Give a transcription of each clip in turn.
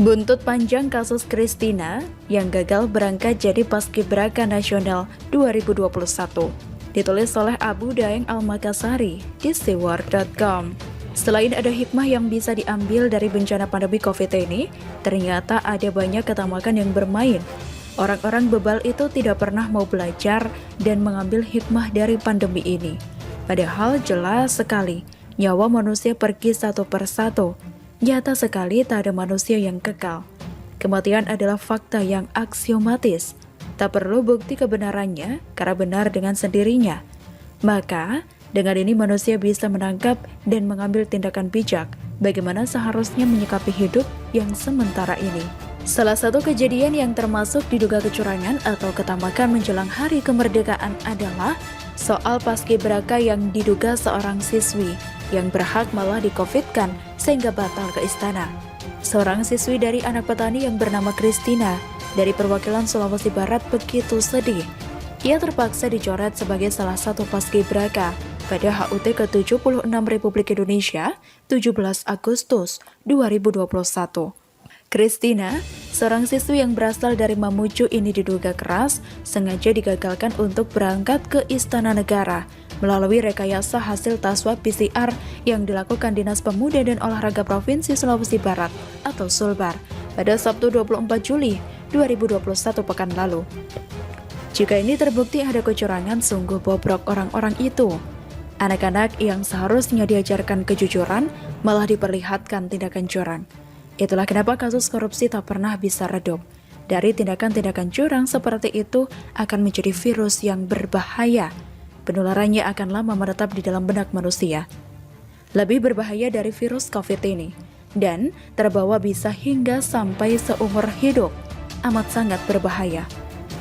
Buntut panjang kasus Christina yang gagal berangkat jadi Paskibraka Nasional 2021. Ditulis oleh Abu Daeng Al-Makassari di sewar.com. Selain ada hikmah yang bisa diambil dari bencana pandemi COVID ini, ternyata ada banyak ketamakan yang bermain. Orang-orang bebal itu tidak pernah mau belajar dan mengambil hikmah dari pandemi ini. Padahal jelas sekali, nyawa manusia pergi satu persatu. Nyata sekali tak ada manusia yang kekal. Kematian adalah fakta yang aksiomatis. Tak perlu bukti kebenarannya karena benar dengan sendirinya. Maka, dengan ini manusia bisa menangkap dan mengambil tindakan bijak bagaimana seharusnya menyikapi hidup yang sementara ini. Salah satu kejadian yang termasuk diduga kecurangan atau ketamakan menjelang hari kemerdekaan adalah soal paskibraka yang diduga seorang siswi yang berhak malah di-COVID-kan sehingga batal ke istana. Seorang siswi dari anak petani yang bernama Christina dari perwakilan Sulawesi Barat begitu sedih. Ia terpaksa dicoret sebagai salah satu paskibraka pada HUT ke-76 Republik Indonesia 17 Agustus 2021. Christina, seorang siswi yang berasal dari Mamuju ini diduga keras sengaja digagalkan untuk berangkat ke Istana Negara melalui rekayasa hasil tes swab PCR yang dilakukan Dinas Pemuda dan Olahraga Provinsi Sulawesi Barat atau Sulbar pada Sabtu 24 Juli 2021 pekan lalu. Jika ini terbukti ada kecurangan, sungguh bobrok orang-orang itu. Anak-anak yang seharusnya diajarkan kejujuran malah diperlihatkan tindakan curang. Itulah kenapa kasus korupsi tak pernah bisa redup. Dari tindakan-tindakan curang seperti itu akan menjadi virus yang berbahaya. Penularannya akan lama menetap di dalam benak manusia. Lebih berbahaya dari virus COVID ini. Dan terbawa bisa hingga sampai seumur hidup. Amat sangat berbahaya.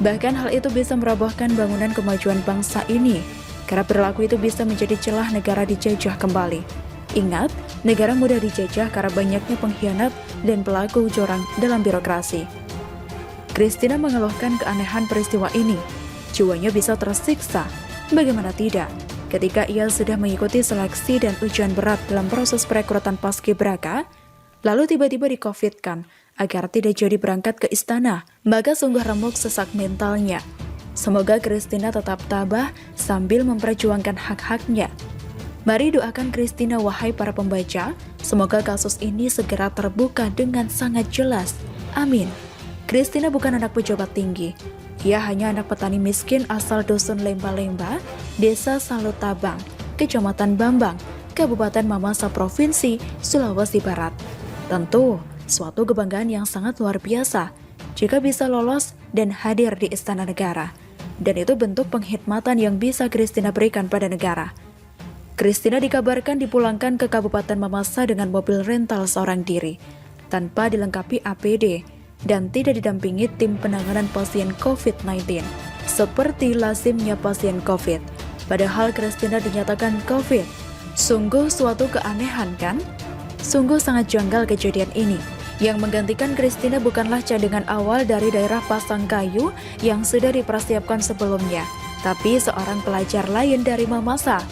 Bahkan hal itu bisa merobohkan bangunan kemajuan bangsa ini. Karena perilaku itu bisa menjadi celah negara dijajah kembali. Ingat, negara mudah dijajah karena banyaknya pengkhianat dan pelaku curang dalam birokrasi. Christina mengeluhkan keanehan peristiwa ini. Jiwanya bisa tersiksa. Bagaimana tidak, ketika ia sudah mengikuti seleksi dan ujian berat dalam proses perekrutan paskibraka, lalu tiba-tiba di-COVID-kan agar tidak jadi berangkat ke istana, maka sungguh remuk sesak mentalnya. Semoga Christina tetap tabah sambil memperjuangkan hak-haknya. Mari doakan Christina, wahai para pembaca, semoga kasus ini segera terbuka dengan sangat jelas. Amin. Christina bukan anak pejabat tinggi. Ia hanya anak petani miskin asal Dusun Lemba-Lemba, Desa Salutabang, Kecamatan Bambang, Kabupaten Mamasa, Provinsi Sulawesi Barat. Tentu, suatu kebanggaan yang sangat luar biasa jika bisa lolos dan hadir di Istana Negara. Dan itu bentuk penghormatan yang bisa Christina berikan pada negara. Christina dikabarkan dipulangkan ke Kabupaten Mamasa dengan mobil rental seorang diri, tanpa dilengkapi APD, dan tidak didampingi tim penanganan pasien COVID-19, seperti lazimnya pasien COVID. Padahal Christina dinyatakan COVID. Sungguh suatu keanehan kan? Sungguh sangat janggal kejadian ini. Yang menggantikan Christina bukanlah cadangan awal dari daerah Pasangkayu yang sudah dipersiapkan sebelumnya, tapi seorang pelajar lain dari Mamasa.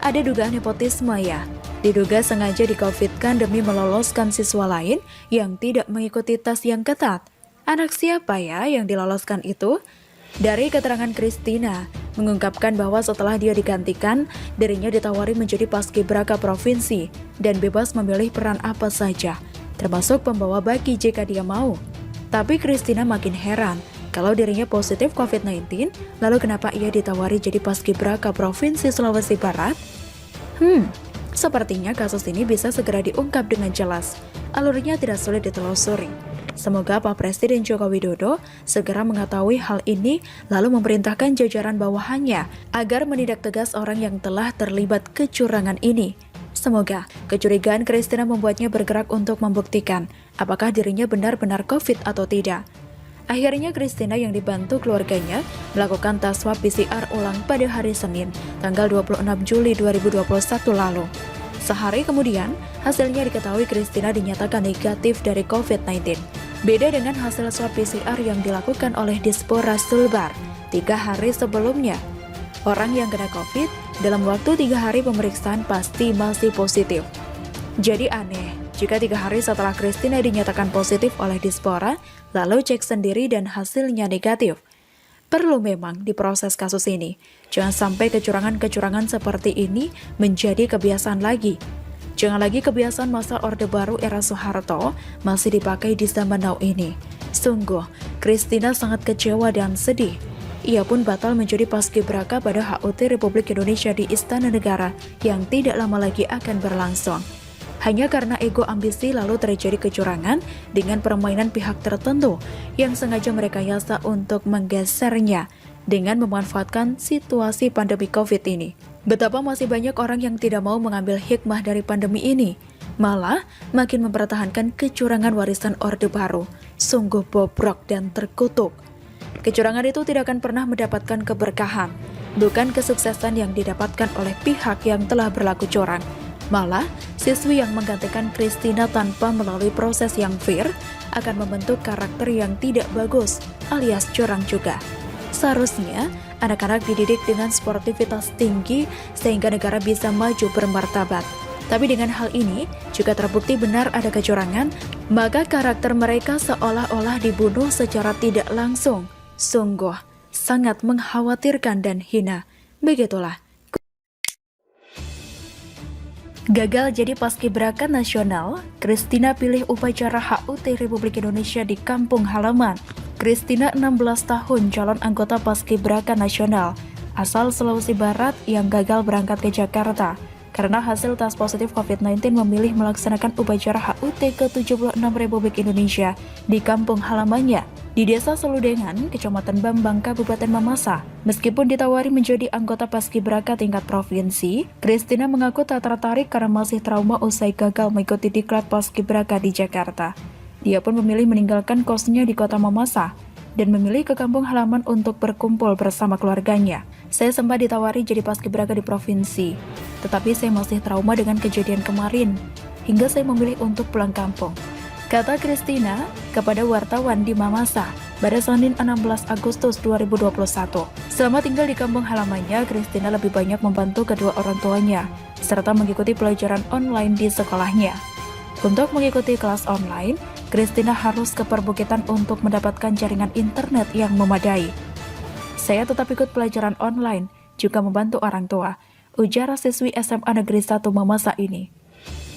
Ada dugaan nepotisme ya. Diduga sengaja di-COVID-kan demi meloloskan siswa lain yang tidak mengikuti tes yang ketat. Anak siapa ya yang diloloskan itu? Dari keterangan Christina, mengungkapkan bahwa setelah dia digantikan, dirinya ditawari menjadi paskibraka provinsi dan bebas memilih peran apa saja, termasuk pembawa baki jika dia mau. Tapi Christina makin heran. Kalau dirinya positif COVID-19, lalu kenapa ia ditawari jadi paskibraka Provinsi Sulawesi Barat? Sepertinya kasus ini bisa segera diungkap dengan jelas. Alurnya tidak sulit ditelusuri. Semoga Pak Presiden Joko Widodo segera mengetahui hal ini lalu memerintahkan jajaran bawahannya agar menindak tegas orang yang telah terlibat kecurangan ini. Semoga kecurigaan Christina membuatnya bergerak untuk membuktikan apakah dirinya benar-benar COVID atau tidak. Akhirnya Christina yang dibantu keluarganya melakukan tes swab PCR ulang pada hari Senin, tanggal 26 Juli 2021 lalu. Sehari kemudian, hasilnya diketahui Christina dinyatakan negatif dari COVID-19. Beda dengan hasil swab PCR yang dilakukan oleh Dispora Sulbar 3 hari sebelumnya. Orang yang kena COVID, dalam waktu 3 hari pemeriksaan pasti masih positif. Jadi aneh, Jika 3 hari setelah Christina dinyatakan positif oleh Dispora, lalu cek sendiri dan hasilnya negatif. Perlu memang diproses kasus ini. Jangan sampai kecurangan-kecurangan seperti ini menjadi kebiasaan lagi. Jangan lagi kebiasaan masa Orde Baru era Soeharto masih dipakai di zaman now ini. Sungguh, Christina sangat kecewa dan sedih. Ia pun batal menjadi paskibraka pada HUT Republik Indonesia di Istana Negara yang tidak lama lagi akan berlangsung. Hanya karena ego ambisi lalu terjadi kecurangan dengan permainan pihak tertentu yang sengaja merekayasa untuk menggesernya dengan memanfaatkan situasi pandemi COVID ini. Betapa masih banyak orang yang tidak mau mengambil hikmah dari pandemi ini, malah makin mempertahankan kecurangan warisan Orde Baru. Sungguh bobrok dan terkutuk. Kecurangan itu tidak akan pernah mendapatkan keberkahan, bukan kesuksesan yang didapatkan oleh pihak yang telah berlaku curang. Malah, siswi yang menggantikan Christina tanpa melalui proses yang fair akan membentuk karakter yang tidak bagus, alias curang juga. Seharusnya, anak-anak dididik dengan sportivitas tinggi sehingga negara bisa maju bermartabat. Tapi dengan hal ini, jika terbukti benar ada kecurangan, maka karakter mereka seolah-olah dibunuh secara tidak langsung. Sungguh, sangat mengkhawatirkan dan hina. Begitulah. Gagal jadi paskibraka nasional, Christina pilih upacara HUT Republik Indonesia di kampung halaman. Christina 16 tahun calon anggota paskibraka nasional asal Sulawesi Barat yang gagal berangkat ke Jakarta karena hasil tes positif COVID-19 memilih melaksanakan upacara HUT ke-76 Republik Indonesia di kampung halamannya di Desa Seludengan, Kecamatan Bambang, Kabupaten Mamasa. Meskipun ditawari menjadi anggota paskibraka tingkat provinsi, Christina mengaku tak tertarik karena masih trauma usai gagal mengikuti diklat paskibraka di Jakarta. Dia pun memilih meninggalkan kosnya di kota Mamasa dan memilih ke kampung halaman untuk berkumpul bersama keluarganya. Saya sempat ditawari jadi paskibraka di provinsi, tetapi saya masih trauma dengan kejadian kemarin, hingga saya memilih untuk pulang kampung, kata Christina kepada wartawan di Mamasa pada Senin 16 Agustus 2021. Selama tinggal di kampung halamannya, Christina lebih banyak membantu kedua orang tuanya, serta mengikuti pelajaran online di sekolahnya. Untuk mengikuti kelas online, Christina harus ke perbukitan untuk mendapatkan jaringan internet yang memadai. Saya tetap ikut pelajaran online, juga membantu orang tua, ujar siswi SMA Negeri 1 Mamasa ini.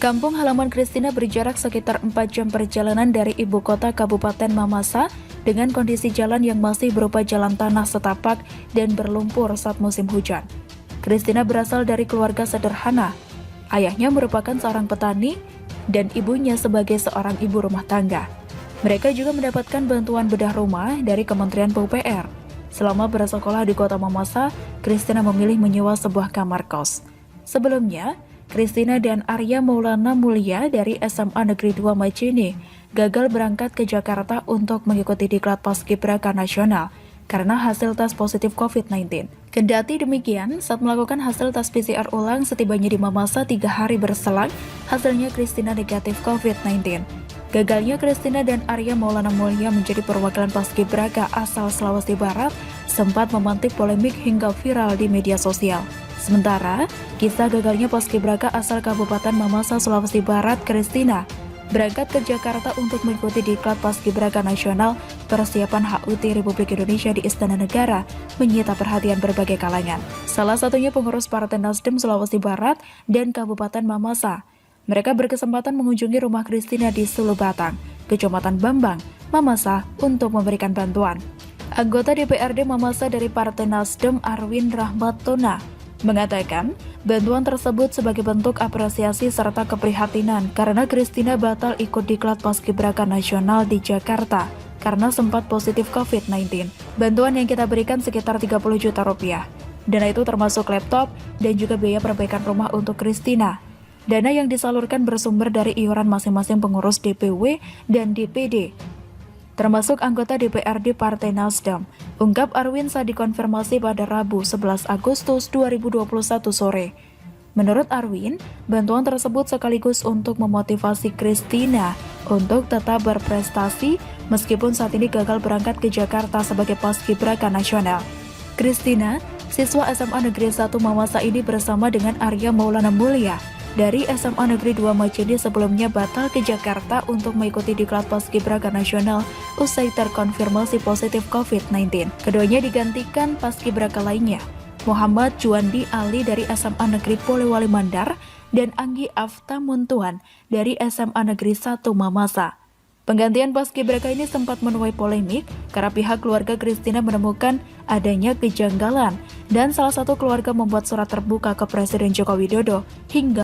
Kampung halaman Christina berjarak sekitar 4 jam perjalanan dari ibu kota Kabupaten Mamasa dengan kondisi jalan yang masih berupa jalan tanah setapak dan berlumpur saat musim hujan. Christina berasal dari keluarga sederhana. Ayahnya merupakan seorang petani dan ibunya sebagai seorang ibu rumah tangga. Mereka juga mendapatkan bantuan bedah rumah dari Kementerian PUPR. Selama bersekolah di kota Mamasa, Christina memilih menyewa sebuah kamar kos. Sebelumnya, Christina dan Arya Maulana Mulia dari SMA Negeri 2 Majene gagal berangkat ke Jakarta untuk mengikuti diklat paskibraka nasional karena hasil tes positif COVID-19. Kendati demikian, saat melakukan hasil tes PCR ulang setibanya di Mamasa 3 hari berselang, hasilnya Christina negatif COVID-19. Gagalnya Christina dan Arya Maulana Mulia menjadi perwakilan paskibraka asal Sulawesi Barat sempat memantik polemik hingga viral di media sosial. Sementara, kisah gagalnya paskibraka asal Kabupaten Mamasa, Sulawesi Barat, Christina, berangkat ke Jakarta untuk mengikuti diklat paskibraka nasional persiapan HUT Republik Indonesia di Istana Negara menyita perhatian berbagai kalangan. Salah satunya pengurus Partai Nasdem Sulawesi Barat dan Kabupaten Mamasa. Mereka berkesempatan mengunjungi rumah Christina di Sulu Batang, Kecamatan Bambang, Mamasa untuk memberikan bantuan. Anggota DPRD Mamasa dari Partai Nasdem Arwin Rahmat Tona mengatakan bantuan tersebut sebagai bentuk apresiasi serta keprihatinan karena Christina batal ikut diklat paskibraka nasional di Jakarta karena sempat positif COVID-19. Bantuan yang kita berikan sekitar 30 juta rupiah. Dana itu termasuk laptop dan juga biaya perbaikan rumah untuk Christina. Dana yang disalurkan bersumber dari iuran masing-masing pengurus DPW dan DPD, termasuk anggota DPRD Partai Nasdem, ungkap Arwin saat dikonfirmasi pada Rabu 11 Agustus 2021 sore. Menurut Arwin, bantuan tersebut sekaligus untuk memotivasi Christina untuk tetap berprestasi meskipun saat ini gagal berangkat ke Jakarta sebagai paskibraka nasional. Christina, siswa SMA Negeri 1 Mamasa ini bersama dengan Arya Maulana Mulia, dari SMA Negeri 2 Majene sebelumnya batal ke Jakarta untuk mengikuti diklat Paskibraka Nasional usai terkonfirmasi positif COVID-19. Keduanya digantikan Paskibraka lainnya, Muhammad Juandi Ali dari SMA Negeri Polewali Mandar dan Anggi Afta Muntuan dari SMA Negeri 1 Mamasa. Penggantian Paskibraka ini sempat menuai polemik karena pihak keluarga Christina menemukan adanya kejanggalan dan salah satu keluarga membuat surat terbuka ke Presiden Joko Widodo hingga